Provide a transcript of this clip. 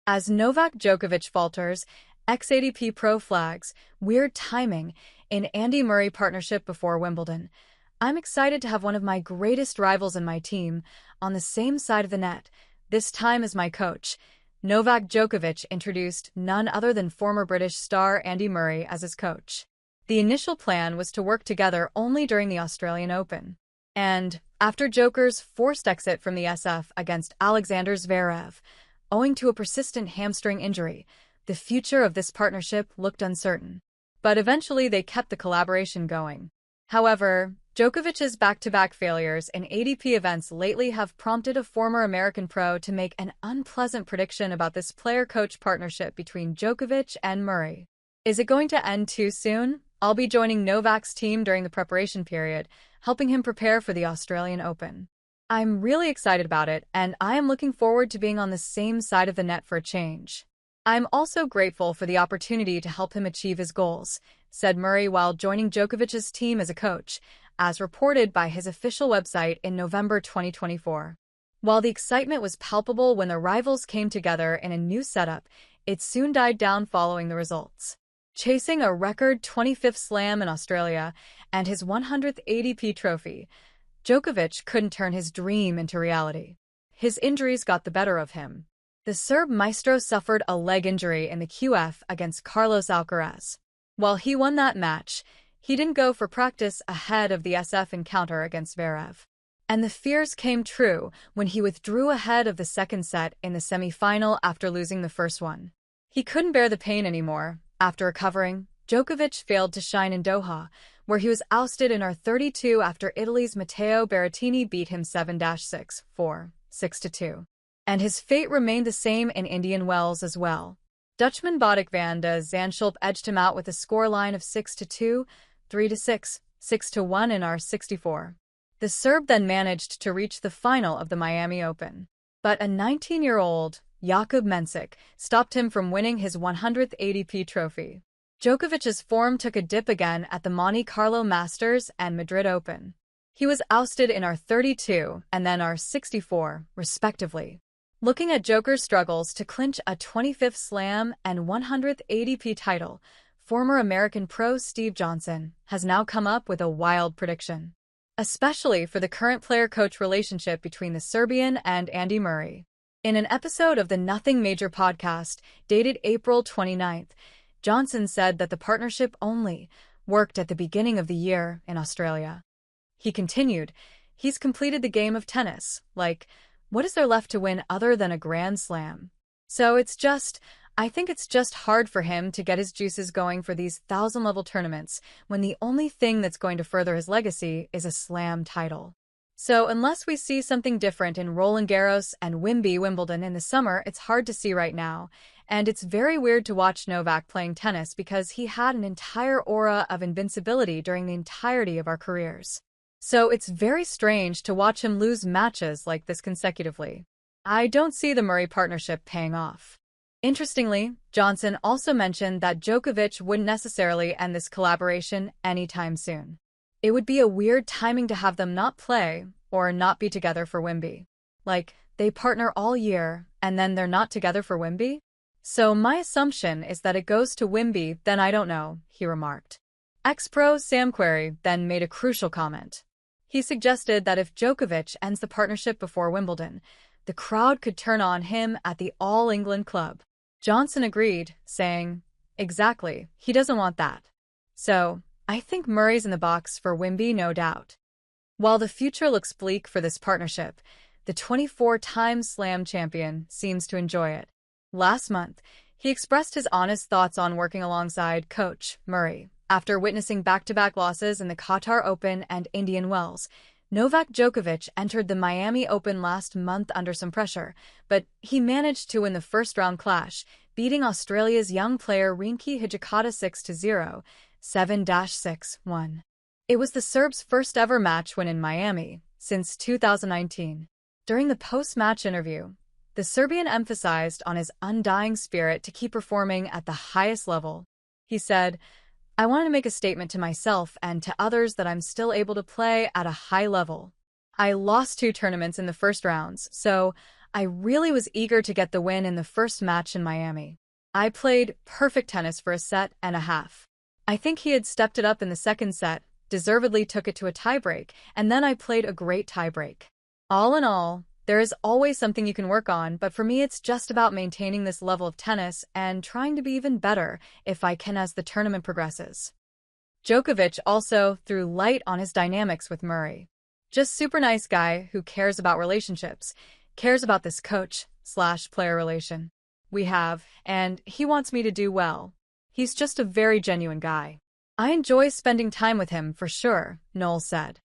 As Novak Djokovic falters, ex-ATP pro flags, weird timing in Andy Murray partnership before Wimbledon. I'm excited to have one of my greatest rivals in my team on the same side of the net, this time as my coach. Novak Djokovic introduced none other than former British star Andy Murray as his coach. The initial plan was to work together only during the Australian Open. And after Joker's forced exit from the SF against Alexander Zverev, owing to a persistent hamstring injury, the future of this partnership looked uncertain. But eventually they kept the collaboration going. However, Djokovic's back-to-back failures in ATP events lately have prompted a former American pro to make an unpleasant prediction about this player-coach partnership between Djokovic and Murray. Is it going to end too soon? I'll be joining Novak's team during the preparation period, helping him prepare for the Australian Open. I'm really excited about it, and I am looking forward to being on the same side of the net for a change. I'm also grateful for the opportunity to help him achieve his goals, said Murray while joining Djokovic's team as a coach, as reported by his official website in November 2024. While the excitement was palpable when the rivals came together in a new setup, it soon died down following the results. Chasing a record 25th slam in Australia and his 100th ATP trophy, Djokovic couldn't turn his dream into reality. His injuries got the better of him. The Serb maestro suffered a leg injury in the QF against Carlos Alcaraz. While he won that match, he didn't go for practice ahead of the SF encounter against Zverev. And the fears came true when he withdrew ahead of the second set in the semi-final after losing the first one. He couldn't bear the pain anymore. After recovering, Djokovic failed to shine in Doha, where he was ousted in R32 after Italy's Matteo Berrettini beat him 7-6, 4, 6-2. And his fate remained the same in Indian Wells as well. Dutchman Botic van de Zandschulp edged him out with a scoreline of 6-2, 3-6, 6-1 in R64. The Serb then managed to reach the final of the Miami Open. But a 19-year-old, Jakub Mensik, stopped him from winning his 100th ATP trophy. Djokovic's form took a dip again at the Monte Carlo Masters and Madrid Open. He was ousted in R32 and then R64, respectively. Looking at Joker's struggles to clinch a 25th Slam and 100th ATP title, former American pro Steve Johnson has now come up with a wild prediction, especially for the current player-coach relationship between the Serbian and Andy Murray. In an episode of the Nothing Major podcast, dated April 29th, Johnson said that the partnership only worked at the beginning of the year in Australia. He continued, "He's completed the game of tennis. Like, what is there left to win other than a Grand Slam? So I think it's just hard for him to get his juices going for these 1,000-level tournaments when the only thing that's going to further his legacy is a Slam title. So unless we see something different in Roland Garros and Wimbledon in the summer, it's hard to see right now. And it's very weird to watch Novak playing tennis because he had an entire aura of invincibility during the entirety of our careers. So it's very strange to watch him lose matches like this consecutively. I don't see the Murray partnership paying off." Interestingly, Johnson also mentioned that Djokovic wouldn't necessarily end this collaboration anytime soon. It would be a weird timing to have them not play or not be together for Wimby. Like, they partner all year and then they're not together for Wimby? So my assumption is that it goes to Wimby, then I don't know, he remarked. Ex-pro Sam Querrey then made a crucial comment. He suggested that if Djokovic ends the partnership before Wimbledon, the crowd could turn on him at the All England Club. Johnson agreed, saying, "Exactly, he doesn't want that. So, I think Murray's in the box for Wimby, no doubt." While the future looks bleak for this partnership, the 24-time Slam champion seems to enjoy it. Last month, he expressed his honest thoughts on working alongside coach Murray. After witnessing back-to-back losses in the Qatar Open and Indian Wells, Novak Djokovic entered the Miami Open last month under some pressure, but he managed to win the first-round clash, beating Australia's young player Rinky Hijikata 6-0, 7-6-1. It was the Serb's first-ever match win in Miami since 2019. During the post-match interview, the Serbian emphasized on his undying spirit to keep performing at the highest level. He said, "I want to make a statement to myself and to others that I'm still able to play at a high level. I lost 2 tournaments in the first rounds, so I really was eager to get the win in the first match in Miami. I played perfect tennis for a set and a half. I think he had stepped it up in the second set, deservedly took it to a tiebreak, and then I played a great tiebreak. All in all, there is always something you can work on, but for me it's just about maintaining this level of tennis and trying to be even better if I can as the tournament progresses. Djokovic also threw light on his dynamics with Murray. Just super nice guy who cares about relationships, cares about this coach/player relation we have, and he wants me to do well. He's just a very genuine guy. I enjoy spending time with him for sure, Noel said.